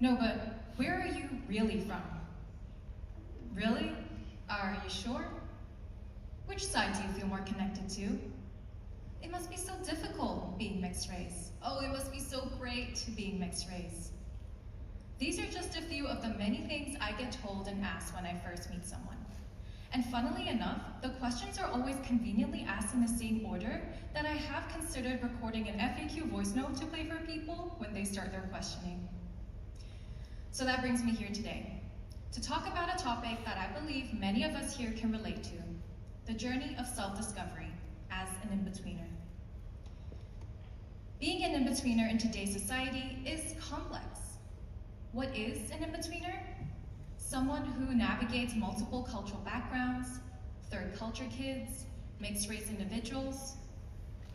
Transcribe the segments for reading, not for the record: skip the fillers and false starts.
No, but where are you really from? Really? Are you sure? Which side do you feel more connected to? It must be so difficult being mixed race. Oh, it must be so great being mixed race. These are just a few of the many things I get told and asked when I first meet someone. And funnily enough, the questions are always conveniently asked in the same order that I have considered recording an FAQ voice note to play for people when they start their questioning. So that brings me here today, to talk about a topic that I believe many of us here can relate to, the journey of self-discovery as an in-betweener. Being an in-betweener in today's society is complex. What is an in-betweener? Someone who navigates multiple cultural backgrounds, third culture kids, mixed race individuals.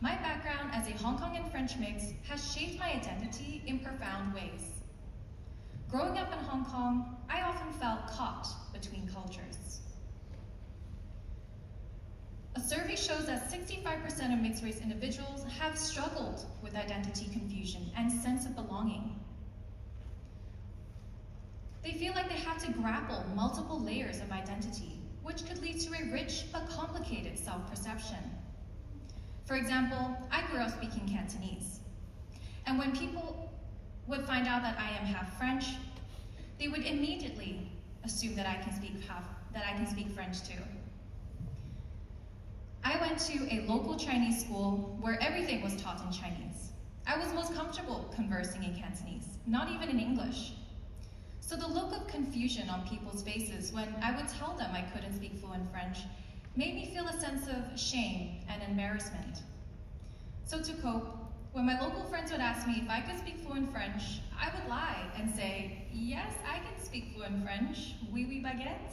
My background as a Hong Kong and French mix has shaped my identity in profound ways. Growing up in Hong Kong, I often felt caught between cultures. A survey shows that 65% of mixed race individuals have struggled with identity confusion and sense of belonging. They feel like they have to grapple multiple layers of identity, which could lead to a rich but complicated self-perception. For example, I grew up speaking Cantonese, and when people would find out that I am half French, they would immediately assume that I can speak French too. I went to a local Chinese school where everything was taught in Chinese. I was most comfortable conversing in Cantonese, not even in English. So the look of confusion on people's faces when I would tell them I couldn't speak fluent French made me feel a sense of shame and embarrassment. So to cope, when my local friends would ask me if I could speak fluent French, I would lie and say, yes, I can speak fluent French, oui baguette.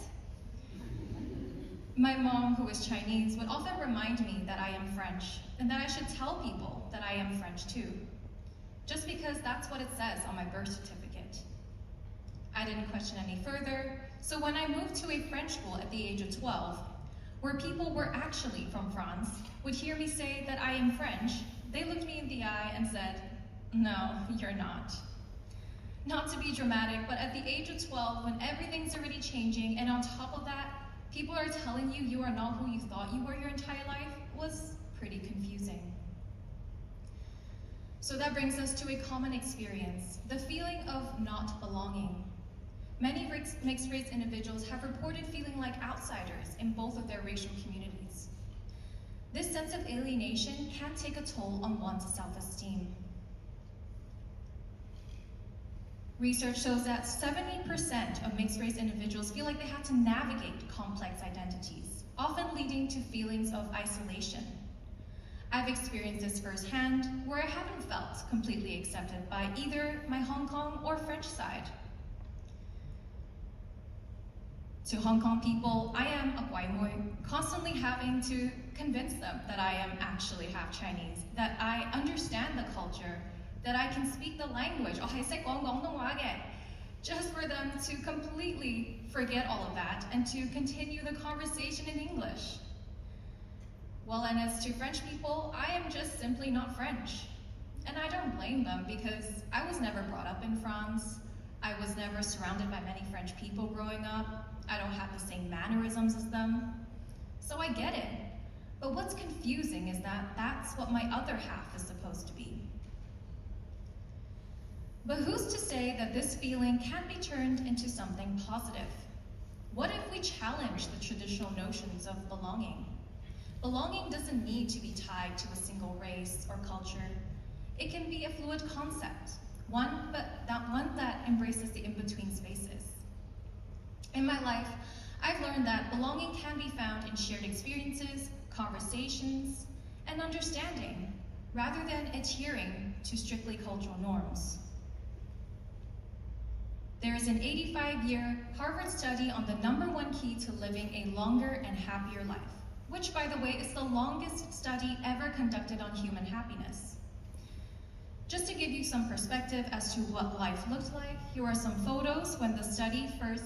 My mom, who is Chinese, would often remind me that I am French and that I should tell people that I am French too, just because that's what it says on my birth certificate. I didn't question any further, so when I moved to a French school at the age of 12, where people were actually from France, would hear me say that I am French, they looked me in the eye and said, no, you're not. Not to be dramatic, but at the age of 12, when everything's already changing, and on top of that, people are telling you you are not who you thought you were your entire life, was pretty confusing. So that brings us to a common experience, the feeling of not belonging. Many mixed race individuals have reported feeling like outsiders in both of their racial communities. This sense of alienation can take a toll on one's self-esteem. Research shows that 70% of mixed race individuals feel like they have to navigate complex identities, often leading to feelings of isolation. I've experienced this firsthand, where I haven't felt completely accepted by either my Hong Kong or French side. To Hong Kong people, I am a Guai Moi, constantly having to convince them that I am actually half Chinese, that I understand the culture, that I can speak the language, just for them to completely forget all of that and to continue the conversation in English. Well, and as to French people, I am just simply not French. And I don't blame them because I was never brought up in France. I was never surrounded by many French people growing up. I don't have the same mannerisms as them. So I get it. But what's confusing is that that's what my other half is supposed to be. But who's to say that this feeling can be turned into something positive? What if we challenge the traditional notions of belonging? Belonging doesn't need to be tied to a single race or culture. It can be a fluid concept, one that embraces the in-between spaces. In my life, I've learned that belonging can be found in shared experiences, conversations, and understanding, rather than adhering to strictly cultural norms. There is an 85-year Harvard study on the #1 key to living a longer and happier life, which, by the way, is the longest study ever conducted on human happiness. Just to give you some perspective as to what life looked like, here are some photos when the study first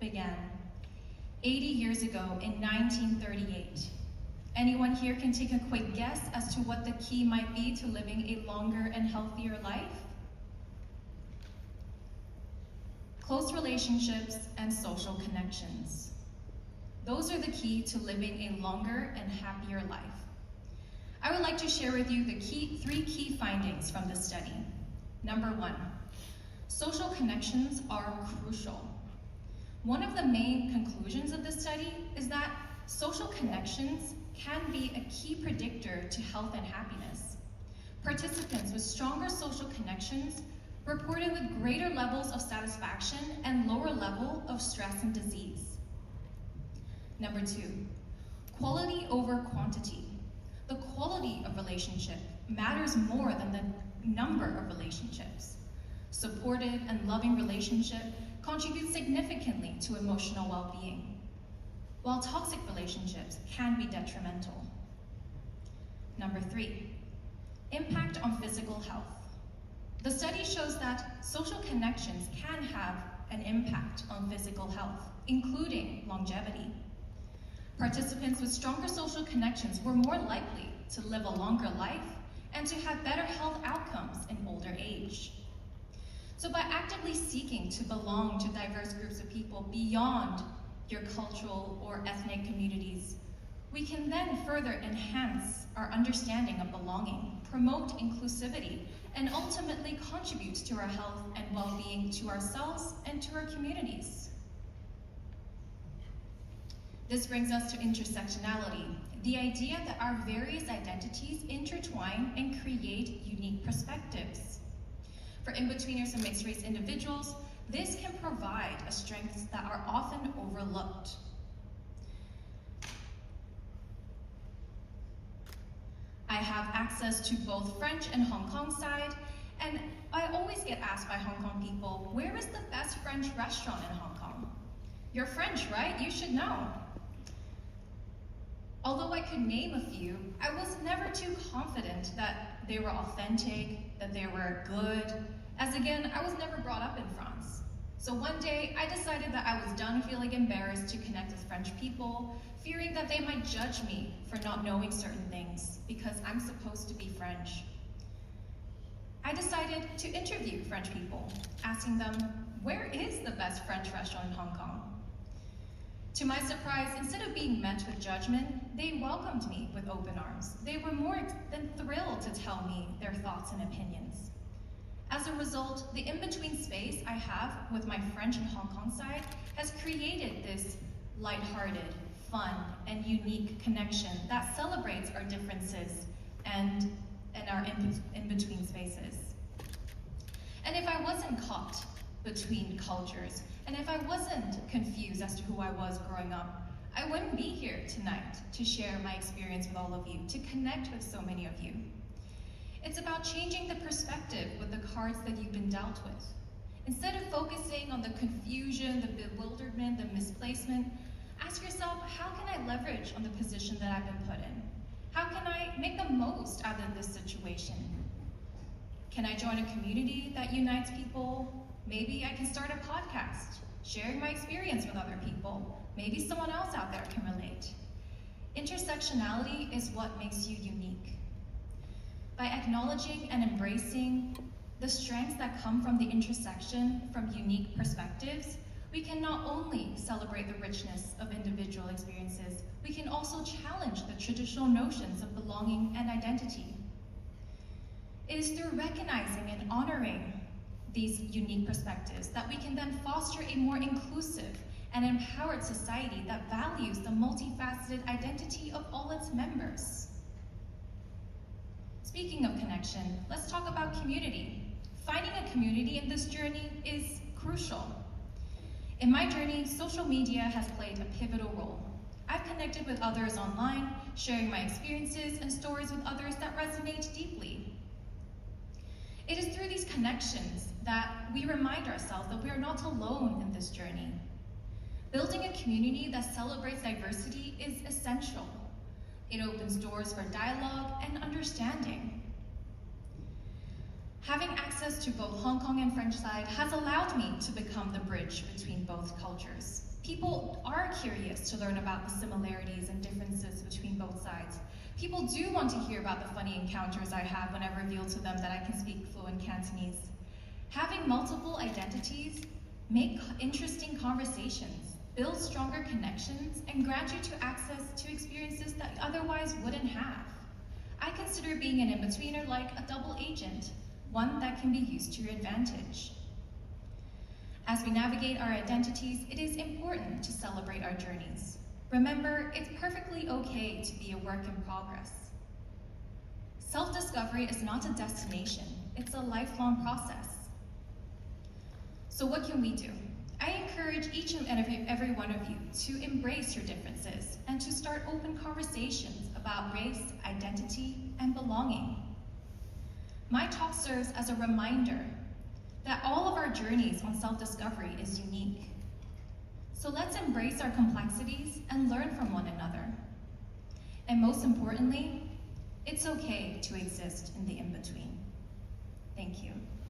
began, 80 years ago in 1938. Anyone here can take a quick guess as to what the key might be to living a longer and healthier life? close relationships, and social connections. Those are the key to living a longer and happier life. I would like to share with you the three key findings from this study. Number 1, social connections are crucial. One of the main conclusions of this study is that social connections can be a key predictor to health and happiness. Participants with stronger social connections reported with greater levels of satisfaction and lower level of stress and disease. Number 2, quality over quantity. The quality of relationship matters more than the number of relationships. Supportive and loving relationship contribute significantly to emotional well-being, while toxic relationships can be detrimental. Number 3, impact on physical health. The study shows that social connections can have an impact on physical health, including longevity. Participants with stronger social connections were more likely to live a longer life and to have better health outcomes in older age. So by actively seeking to belong to diverse groups of people beyond your cultural or ethnic communities, we can then further enhance our understanding of belonging, promote inclusivity, and ultimately contribute to our health and well-being to ourselves and to our communities. This brings us to intersectionality, the idea that our various identities intertwine and create unique perspectives. For in-betweeners and mixed-race individuals, this can provide a strengths that are often overlooked. I have access to both French and Hong Kong side, and I always get asked by Hong Kong people, where is the best French restaurant in Hong Kong? You're French, right? You should know. Although I could name a few, I was never too confident that they were authentic, that they were good, as again, I was never brought up in France. So one day, I decided that I was done feeling embarrassed to connect with French people, fearing that they might judge me for not knowing certain things, because I'm supposed to be French. I decided to interview French people, asking them, where is the best French restaurant in Hong Kong? To my surprise, instead of being met with judgment, they welcomed me with open arms. They were more than thrilled to tell me their thoughts and opinions. As a result, the in-between space I have with my French and Hong Kong side has created this lighthearted, fun, and unique connection that celebrates our differences and our in-between spaces. And if I wasn't caught between cultures, and if I wasn't confused as to who I was growing up, I wouldn't be here tonight to share my experience with all of you, to connect with so many of you. It's about changing the perspective with the cards that you've been dealt with. Instead of focusing on the confusion, the bewilderment, the misplacement, ask yourself, how can I leverage on the position that I've been put in? How can I make the most out of this situation? Can I join a community that unites people? Maybe I can start a podcast, sharing my experience with other people. Maybe someone else out there can relate. Intersectionality is what makes you unique. By acknowledging and embracing the strengths that come from the intersection from unique perspectives, we can not only celebrate the richness of individual experiences, we can also challenge the traditional notions of belonging and identity. It is through recognizing and honoring these unique perspectives that we can then foster a more inclusive and empowered society that values the multifaceted identity of all its members. Speaking of connection, let's talk about community. Finding a community in this journey is crucial. In my journey, social media has played a pivotal role. I've connected with others online, sharing my experiences and stories with others that resonate deeply. It is through these connections that we remind ourselves that we are not alone in this journey. Building a community that celebrates diversity is essential. It opens doors for dialogue and understanding. Having access to both Hong Kong and French side has allowed me to become the bridge between both cultures. People are curious to learn about the similarities and differences between both sides. People do want to hear about the funny encounters I have when I reveal to them that I can speak fluent Cantonese. Having multiple identities Make interesting conversations, build stronger connections, and grant you to access to experiences that you otherwise wouldn't have. I consider being an in-betweener like a double agent, one that can be used to your advantage. As we navigate our identities, it is important to celebrate our journeys. Remember, it's perfectly okay to be a work in progress. Self-discovery is not a destination, it's a lifelong process. So what can we do? I encourage each and every one of you to embrace your differences and to start open conversations about race, identity, and belonging. My talk serves as a reminder that all of our journeys on self-discovery is unique. So let's embrace our complexities and learn from one another. And most importantly, it's okay to exist in the in-between. Thank you.